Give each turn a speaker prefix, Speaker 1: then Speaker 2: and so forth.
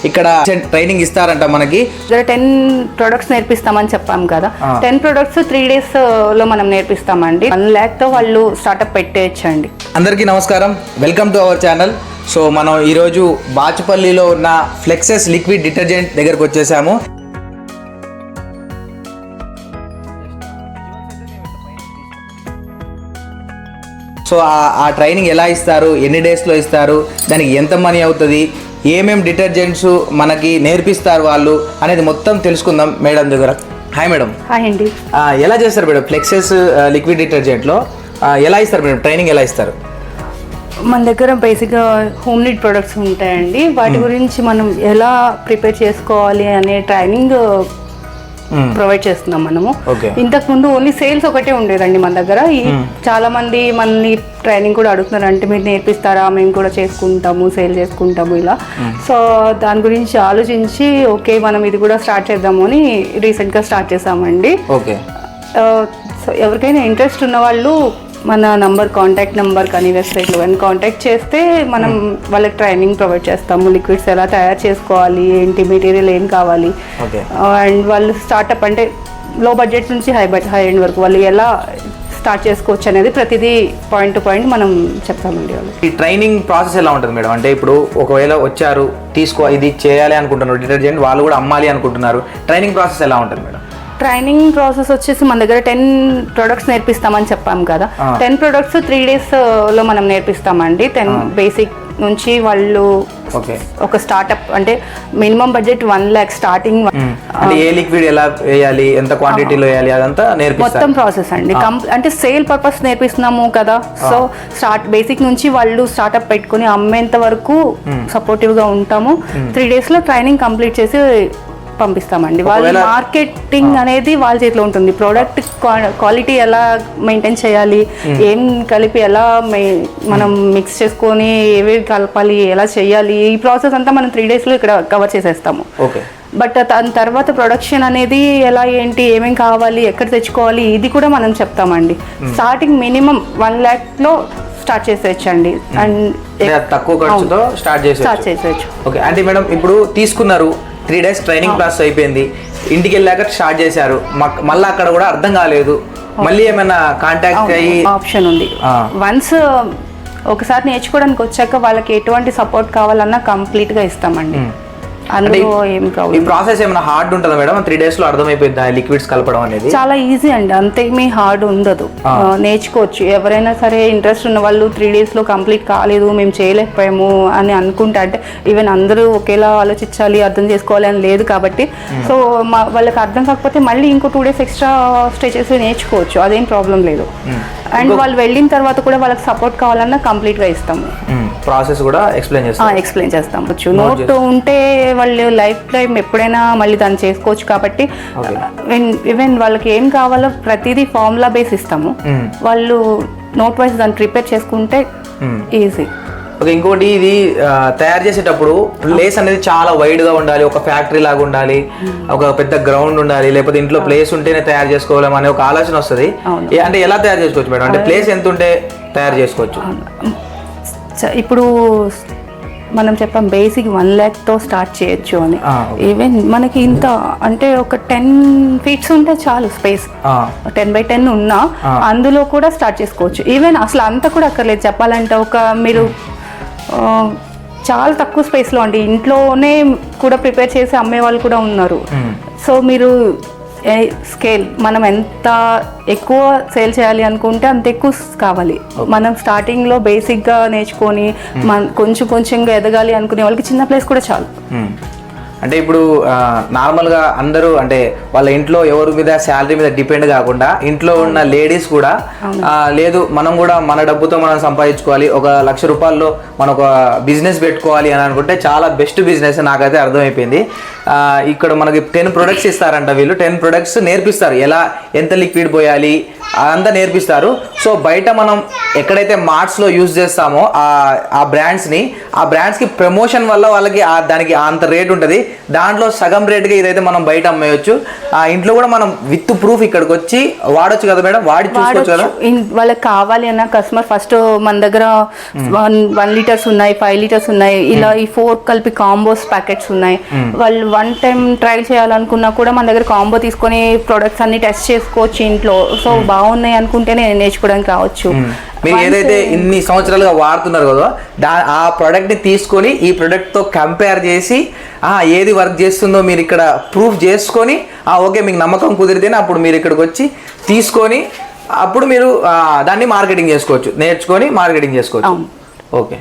Speaker 1: ఇక్కడ ట్రైనింగ్ ఇస్తారంట మనకి.
Speaker 2: 10 ప్రొడక్ట్స్ నేర్పిస్తామని చెప్పాం కదా, 10 ప్రొడక్ట్స్ 3 days లో మనం నేర్పిస్తామండి. 1 lakh తో వాళ్ళు స్టార్ట్అప్ పెట్టేయచ్చండి.
Speaker 1: అందరికీ నమస్కారం, welcome to our channel. So మనం ఈరోజు బాచుపల్లిలో ఉన్న ఫ్లెక్సెస్ లిక్విడ్ డిటర్జెంట్ దగ్గరకు వచ్చేసాము. సో ఆ ట్రైనింగ్ ఎలా ఇస్తారు, ఎన్ని డేస్లో ఇస్తారు, దానికి ఎంత మనీ అవుతుంది, ఏమేం డిటర్జెంట్స్ మనకి నేర్పిస్తారు వాళ్ళు అనేది మొత్తం తెలుసుకుందాం మేడం దగ్గర. Hi madam.
Speaker 2: హాయ్ అండి.
Speaker 1: ఎలా చేస్తారు మేడం ఫ్లెక్సెస్ లిక్విడ్ డిటర్జెంట్లో? ఎలా ఇస్తారు మేడం, ట్రైనింగ్ ఎలా ఇస్తారు?
Speaker 2: మన దగ్గర బేసిక్గా హోమ్ నీడ్ ప్రొడక్ట్స్ ఉంటాయండి, వాటి గురించి మనం ఎలా ప్రిపేర్ చేసుకోవాలి అనే ట్రైనింగ్ ప్రొవైడ్ చేస్తున్నాం మనము. ఇంతకు ముందు ఓన్లీ సేల్స్ ఒకటే ఉండేదండి మన దగ్గర. చాలా మంది మనని ట్రైనింగ్ కూడా అడుగుతున్నారు, అంటే మీరు నేర్పిస్తారా, మేము కూడా చేసుకుంటాము, సేల్ చేసుకుంటాము ఇలా. సో దాని గురించి ఆలోచించి ఓకే మనం ఇది కూడా స్టార్ట్ చేద్దాము అని రీసెంట్గా స్టార్ట్ చేసామండి.
Speaker 1: ఓకే.
Speaker 2: సో ఎవరికైనా ఇంట్రెస్ట్ ఉన్న వాళ్ళు మన కాంటాక్ట్ నెంబర్ కానీ వెబ్సైట్లో కానీ కాంటాక్ట్ చేస్తే మనం వాళ్ళకి ట్రైనింగ్ ప్రొవైడ్ చేస్తాము. లిక్విడ్స్ ఎలా తయారు చేసుకోవాలి, ఏంటి మెటీరియల్ ఏం కావాలి, అండ్ వాళ్ళు స్టార్ట్అప్ అంటే లో బడ్జెట్ నుంచి హై ఎండ్ వరకు వాళ్ళు ఎలా స్టార్ట్ చేసుకోవచ్చు అనేది ప్రతిదీ పాయింట్ టు పాయింట్ మనం చెప్తామండి. వాళ్ళు
Speaker 1: ఈ ట్రైనింగ్ ప్రాసెస్ ఎలా ఉంటుంది మేడం? అంటే ఇప్పుడు ఒకవేళ వచ్చారు, ఇది చేయాలి అనుకుంటున్నారు డిటర్జెంట్, వాళ్ళు కూడా అమ్మాలి అనుకుంటున్నారు, ట్రైనింగ్ ప్రాసెస్ ఎలా ఉంటుంది మేడం?
Speaker 2: ట్రైనింగ్ ప్రాసెస్ వచ్చేసి మన దగ్గర 10 ప్రొడక్ట్స్ నేర్పిస్తామని చెప్పాం కదా, 10 ప్రొడక్ట్స్ 3 days లో మనం నేర్పిస్తామండి. 10 బేసిక్ నుంచి వాళ్ళు ఒక స్టార్ట్అప్ అంటే మినిమం బడ్జెట్ 1 lakh స్టార్టింగ్.
Speaker 1: ఏ లిక్విడ్ ఎలా వేయాలి, ఎంత క్వాంటిటీలో వేయాలి, అదంతా నేర్పిస్తాం.
Speaker 2: మొత్తం ప్రాసెస్ అండి. అంటే సేల్ పర్పస్ నేర్పిస్తున్నాము కదా, సో బేసిక్ నుంచి వాళ్ళు స్టార్ట్అప్ పెట్టుకుని అమ్మేంత వరకు సపోర్టివ్ గా ఉంటాము. 3 days లో ట్రైనింగ్ కంప్లీట్ చేసి పంపిస్తామండి. వాళ్ళ మార్కెటింగ్ అనేది వాళ్ళ చేతిలో ఉంటుంది. ప్రోడక్ట్ క్వాలిటీ ఎలా మెయింటైన్ చేయాలి, ఏం కలిపి ఎలా మనం మిక్స్ చేసుకొని ఏవి కలపాలి, ఎలా చేయాలి, ఈ ప్రాసెస్ అంతా మనం 3 days లో ఇక్కడ కవర్ చేసేస్తాము. బట్ దాని తర్వాత ప్రొడక్షన్ అనేది ఎలా, ఏంటి, ఏమేం కావాలి, ఎక్కడ తెచ్చుకోవాలి, ఇది కూడా మనం చెప్తామండి. స్టార్టింగ్ మినిమం 1 lakh లో స్టార్ట్ చేసేయచ్చండి. అండ్
Speaker 1: తక్కువ ఖర్చుతో స్టార్ట్ చేసేయచ్చు. ఓకే. అంటే మేడం ఇప్పుడు తీసుకున్నారు, 3 days ట్రైనింగ్ క్లాస్ అయిపోయింది, ఇంటికి వెళ్ళాక స్టార్ట్ చేశారు, మళ్ళీ అక్కడ కూడా అర్థం కాలేదు, మళ్ళీ ఏమైనా కాంటాక్ట్ అయ్యి
Speaker 2: ఆప్షన్ ఉంది. వన్స్ ఒకసారి నేర్చుకోవడానికి వచ్చాక వాళ్ళకి ఎటువంటి సపోర్ట్ కావాలన్నా కంప్లీట్ గా ఇస్తామండి. అందులో ఏం కావాలి.
Speaker 1: ఈ ప్రాసెస్ ఏమైనా హార్డ్ ఉంటుందా మేడం? 3 days లో అర్థమైపోయిందా లిక్విడ్స్ కలపడం అనేది?
Speaker 2: చాలా ఈజీ అండి, అంతేమీ హార్డ్ ఉండదు, నేర్చుకోవచ్చు. ఎవరైనా సరే ఇంట్రెస్ట్ ఉన్న వాళ్ళు 3 days లో కంప్లీట్ కాలేదు, మేము చేయలేకపోయాము అని అనుకుంటే, అంటే ఈవెన్ అందరూ ఒకేలా ఆలోచించాలి, అర్థం చేసుకోవాలి అని లేదు కాబట్టి, సో వాళ్ళకి అర్థం కాకపోతే మళ్ళీ ఇంకో 2 days ఎక్స్ట్రా స్టే చేసి నేర్చుకోవచ్చు, అదేం ప్రాబ్లం లేదు. అండ్ వాళ్ళు వెళ్ళిన తర్వాత కూడా వాళ్ళకి సపోర్ట్ కావాలన్నా కంప్లీట్ గా ఇస్తాము.
Speaker 1: ప్రాసెస్ కూడా
Speaker 2: ఎక్స్ప్లెయిన్ చేస్తాం. నోట్ ఉంటే వాళ్ళు లైఫ్ టైం ఎప్పుడైనా మళ్ళీ దాన్ని చేసుకోవచ్చు కాబట్టి, ఈవెన్ వాళ్ళకి ఏం కావాలో ప్రతిదీ ఫార్ములా బేస్ ఇస్తాము. వాళ్ళు నోట్ వైజ్ దాన్ని ప్రిపేర్ చేసుకుంటే ఈజీ.
Speaker 1: ఓకే. ఇంకోటి, ఇది తయారు చేసేటప్పుడు ప్లేస్ అనేది చాలా వైడ్ గా ఉండాలి, ఒక ఫ్యాక్టరీ లాగా ఉండాలి, ఒక పెద్ద గ్రౌండ్ ఉండాలి, లేకపోతే ఇంట్లో ప్లేస్ ఉంటేనే తయారు చేసుకోవాలి అనే ఒక ఆలోచన వస్తుంది. అంటే ఎలా తయారు చేసుకోవచ్చు మేడం? అంటే ప్లేస్ ఎంత ఉంటే తయారు చేసుకోవచ్చు?
Speaker 2: ఇప్పుడు మనం చెప్పాం బేసిక్ 1 lakh తో స్టార్ట్ చేయొచ్చు అని. ఈవెన్ మనకి ఇంత అంటే ఒక 10 feet ఉంటే చాలు స్పేస్, 10x10 ఉన్నా అందులో కూడా స్టార్ట్ చేసుకోవచ్చు. ఈవెన్ అసలు అంతా కూడా అక్కర్లేదు చెప్పాలంటే. మీరు చాలా తక్కువ స్పేస్లో అండి, ఇంట్లోనే కూడా ప్రిపేర్ చేసి అమ్మే వాళ్ళు కూడా ఉన్నారు. సో మీరు స్కేల్ మనం ఎంత ఎక్కువ సేల్ చేయాలి అనుకుంటే అంత ఎక్కువ కావాలి. మనం స్టార్టింగ్లో బేసిక్గా నేర్చుకొని కొంచెంగా ఎదగాలి అనుకునే వాళ్ళకి చిన్న ప్లేస్ కూడా చాలు.
Speaker 1: అంటే ఇప్పుడు నార్మల్గా అందరూ అంటే వాళ్ళ ఇంట్లో ఎవరి మీద శాలరీ మీద డిపెండ్ కాకుండా ఇంట్లో ఉన్న లేడీస్ కూడా లేదు మనం కూడా మన డబ్బుతో మనం సంపాదించుకోవాలి, 1 లక్ష రూపాయల్లో మనం ఒక బిజినెస్ పెట్టుకోవాలి అని అనుకుంటే చాలా బెస్ట్ బిజినెస్ నాకైతే అర్థమైపోయింది. ఇక్కడ మనకి 10 ప్రొడక్ట్స్ ఇస్తారంట వీళ్ళు, 10 ప్రొడక్ట్స్ నేర్పిస్తారు, ఎలా ఎంత లిక్విడ్ పోయాలి, అదంతా నేర్పిస్తారు. సో బయట మనం ఎక్కడైతే మార్ట్స్లో యూజ్ చేస్తామో ఆ బ్రాండ్స్కి ప్రమోషన్ వల్ల వాళ్ళకి దానికి అంత రేట్ ఉంటుంది. దాంట్లో సగం రేటుగా ఇదైతే మనం బయట అమ్మేయచ్చు. ఇంట్లో కూడా మనం విత్ ప్రూఫ్ ఇక్కడికి వచ్చి వాడొచ్చు కదా మేడం, వాడి చూసుకోవచ్చు కదా.
Speaker 2: వాళ్ళకి కావాలి అన్న కస్టమర్ ఫస్ట్ మన దగ్గర 1 లీటర్స్ ఉన్నాయి, 5 లీటర్స్ ఉన్నాయి, ఇలా ఈ 4 కలిపి కాంబోస్ ప్యాకెట్స్ ఉన్నాయి. వాళ్ళు 1 టైం ట్రయల్ చేయాలనుకున్నా కూడా మన దగ్గర కాంబో తీసుకొని ప్రొడక్ట్స్ అన్ని టెస్ట్ చేసుకోవచ్చు ఇంట్లో. సో బాగున్నాయి అనుకుంటేనే నేర్చుకోవడానికి రావచ్చు.
Speaker 1: మీరు ఏదైతే ఇన్ని సంవత్సరాలుగా వాడుతున్నారు కదా ఆ ప్రోడక్ట్ని తీసుకొని ఈ ప్రోడక్ట్తో కంపేర్ చేసి ఏది వర్క్ చేస్తుందో మీరు ఇక్కడ ప్రూఫ్ చేసుకొని ఓకే మీకు నమ్మకం కుదిరితేనే అప్పుడు మీరు ఇక్కడికి వచ్చి తీసుకొని అప్పుడు మీరు దాన్ని మార్కెటింగ్ చేసుకోవచ్చు, నేర్చుకొని మార్కెటింగ్ చేసుకోవచ్చు. ఓకే.